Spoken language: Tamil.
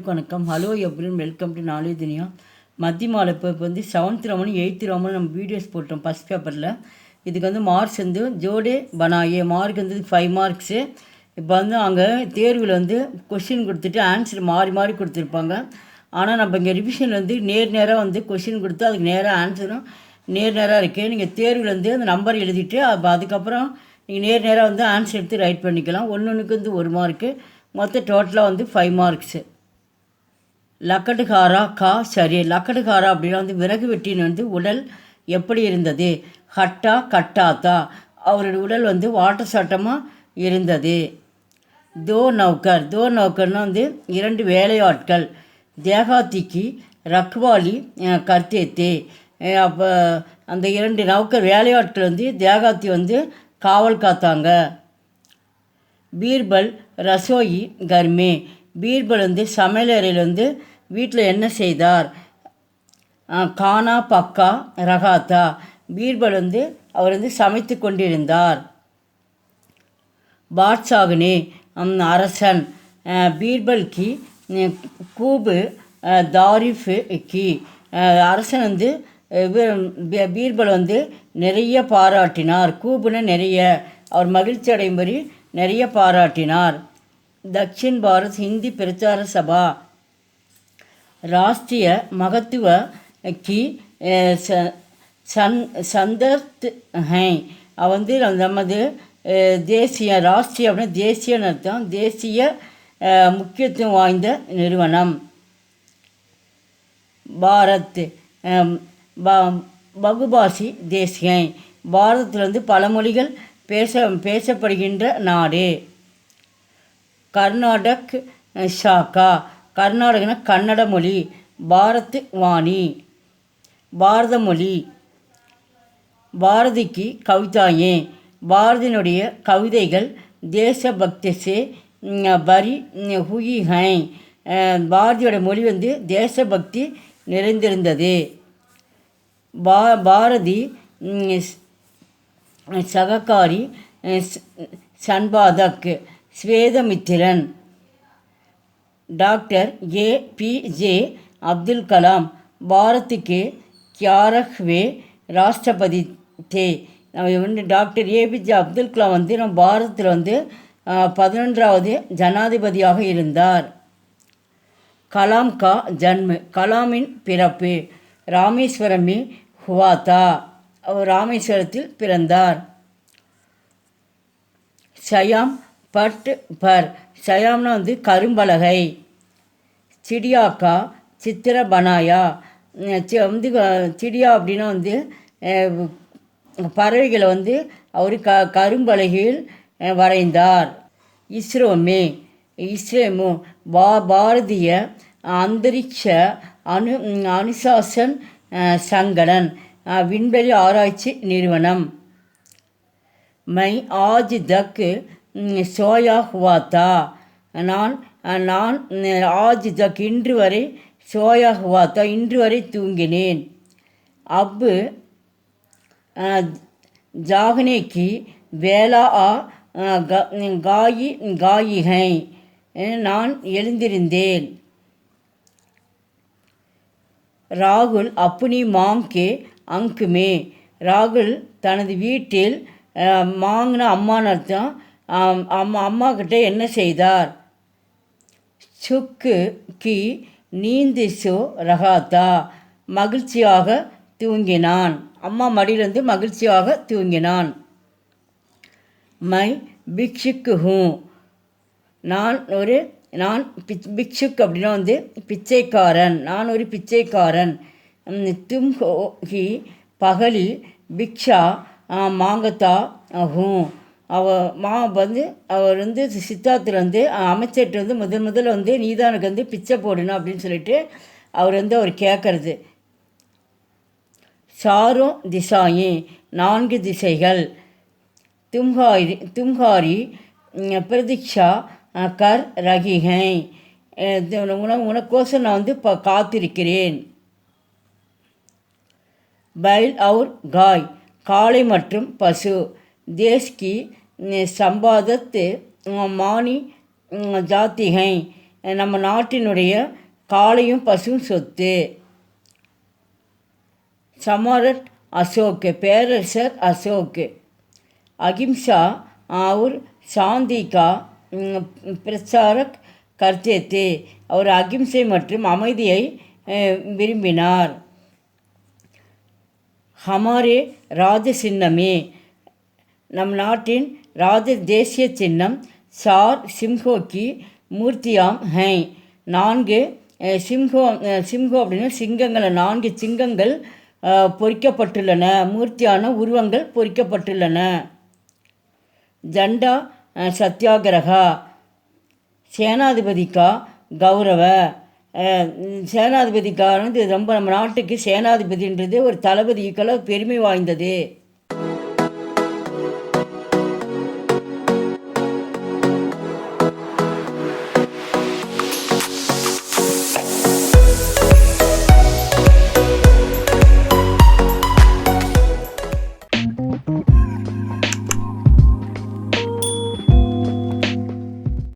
அனைவருக்கும் வணக்கம். Hello everyone, welcome to knowledge Duniya. மத்திய மாலை இப்போ வந்து 7th ரோமன் 8th ரோமன் நம்ம வீடியோஸ் போட்டோம் ஃபஸ்ட் பேப்பரில். இதுக்கு வந்து மார்க்ஸ் வந்து ஜோடே பனாயே மார்க் வந்து 5 மார்க்ஸு. இப்போ வந்து அங்கே தேர்வில் வந்து கொஷின் கொடுத்துட்டு ஆன்சர் மாறி மாறி கொடுத்துருப்பாங்க. ஆனால் நம்ம இங்கே ரிவிஷனில் வந்து நேராக வந்து கொஷின் கொடுத்து அதுக்கு நேராக ஆன்சரும் நேராக இருக்குது. நீங்கள் தேர்வில் வந்து அந்த நம்பர் எழுதிட்டு அதுக்கப்புறம் நீங்கள் நேராக வந்து ஆன்சர் எடுத்து ரைட் பண்ணிக்கலாம். ஒன்றுக்கு வந்து 1 மார்க்கு, மொத்தம் டோட்டலாக வந்து 5 மார்க்ஸு. லக்கடுகாரா கா சரி. லக்கடுகாரா அப்படின்னா வந்து விறகு வெட்டின்னு வந்து உடல் எப்படி இருந்தது? ஹட்டா கட்டாத்தா, அவருடைய உடல் வந்து வாட்ட சாட்டமாக இருந்தது. தோ நௌக்கர்னால் வந்து 2 வேலையாட்கள். தேகாத்திக்கு ரக்வாலி கர்த்தேத்தே, அப்போ அந்த 2 நௌக்கர் வேலையாட்கள் வந்து தேகாத்தி வந்து காவல் காத்தாங்க. பீர்பல் ரசோயி கர்மே, பீர்பல் வந்து சமையலறையில் வந்து வீட்டில் என்ன செய்தார்? கானா பக்கா ரகாத்தா, பீர்பல் வந்து அவர் வந்து சமைத்து கொண்டிருந்தார். பாட்ஷாகனே அரசன், பீர்பல் கி கூபு தாரிஃப் கி, அரசன் வந்து பீர்பல் வந்து நிறைய பாராட்டினார். கூபுன்னு நிறைய, அவர் மகிழ்ச்சி அடையும்படி நிறைய பாராட்டினார். தக்ஷின் பாரத் ஹிந்தி பிரச்சார சபா ராஷ்டிரிய மகத்துவ கி சந்தர்த் ஹை, வந்து நமது தேசிய, ராஷ்டிரிய அப்படின்னா தேசியன்னு அர்த்தம், தேசிய முக்கியத்துவம் வாய்ந்த நிறுவனம். பாரத் பகுபாஷி தேசிய, பாரதத்தில் வந்து பல மொழிகள் பேசப்படுகின்ற நாடு. கர்நாடக் ஷாக்கா, கர்நாடகனா கன்னட மொழி. பாரத் வாணி, பாரத மொழி. பாரதிக்கு கவிதாயே, பாரதியினுடைய கவிதைகள் தேசபக்தி சே பரி ஹுயி ஹை, பாரதியோட மொழி வந்து தேசபக்தி நிறைந்திருந்தது. பாரதி சககாரி சன்பாதக் ஸ்வேதமித்திரன். டாக்டர் APJ அப்துல் கலாம், பாரத்துக்கு கியாரஹ்வே ராஷ்டிரபதி தே, வந்து டாக்டர் APJ அப்துல் கலாம் வந்து நம்ம பாரதத்தில் வந்து 11வது ஜனாதிபதியாக இருந்தார். கலாம் கா ஜன்ம, கலாமின் பிறப்பு ராமேஸ்வரமே ஹுவாத்தா, அவர் ராமேஸ்வரத்தில் பிறந்தார். ஷயாம் பட் பர், ஷயாம்னா வந்து கரும்பலகை. சிடியாக்கா சித்திர பனாயா, வந்து சிடியா அப்படின்னா வந்து பறவைகளை வந்து அவர் கரும்பலகையில் வரைந்தார். இஸ்ரோமே இஸ்ரேமோ பாரதிய அந்தரிக்ஷ அனுசாசன் சங்கடன், விண்வெளி ஆராய்ச்சி நிறுவனம். மை ஆஜ் தக் சோயா ஹுவாத்தா, நான் ஆஜ் தக் இன்று வரை, சோயா ஹுவாத்தா இன்று வரை தூங்கினேன். அப்பு ஜாகனேக்கி வேலா காயிகை, நான் எழுந்திருந்தேன். ராகுல் அப்புனி மாங்கே அங்குமே, ராகுல் தனது வீட்டில், மாங்கின அம்மான்னு அர்த்தம், அம்மா கிட்ட என்ன செய்தார்? சுக்கு கி நீந்து சோ ரகாத்தா, மகிழ்ச்சியாக தூங்கினான். அம்மா மடியிலிருந்து மகிழ்ச்சியாக தூங்கினான். மை பிக்ஷுக்கு ஹூ, நான் பிக்ஷுக் அப்படின்னா வந்து பிச்சைக்காரன், நான் ஒரு பிச்சைக்காரன். தும் ஹி பகலி பிக்ஷா மாங்கத்தா ஹூ, அவர் வந்து சித்தார்த்தில் வந்து அமைச்சர்கிட்ட வந்து முதல்ல வந்து நீதானுக்கு வந்து பிச்சை போடணும் அப்படின்னு சொல்லிட்டு அவர் வந்து அவர் கேட்கறது. சாரோ திசாயி 4 திசைகள். தும்ஹாரி பிரதீக்ஷா கர் ரகிஹை, உனக்கோசம் நான் வந்து காத்திருக்கிறேன். பைல் அவுர் காய், காளை மற்றும் பசு. தேஷ் கி சம்பாதத் மானி ஜாத்தி ஹை, நம்ம நாட்டினுடைய காளையும் பசுவும் சொத்து. சமரட் அசோக், பேரரசர் அசோக். அகிம்சா और சாந்தி கா பிரச்சாரக் கர்த்தே தே, அவர் அகிம்சை மற்றும் அமைதியை விரும்பினார். ஹமாரே ராஜ சின்னமே, நம் நாட்டின் தேசிய சின்னம் சார் சிம்ஹோக்கி மூர்த்தியாம் ஹை, 4 சிம்ஹோ அப்படின்னா சிங்கங்கள், 4 சிங்கங்கள் பொறிக்கப்பட்டுள்ளன, மூர்த்தியான உருவங்கள் பொறிக்கப்பட்டுள்ளன. ஜண்டா சத்தியாகிரகா, சேனாதிபதிக்கா கௌரவ, சேனாதிபதிக்காரன் இது ரொம்ப நம்ம நாட்டுக்கு சேனாதிபதின்றது ஒரு தளபதிக்குள்ள பெருமை வாய்ந்தது.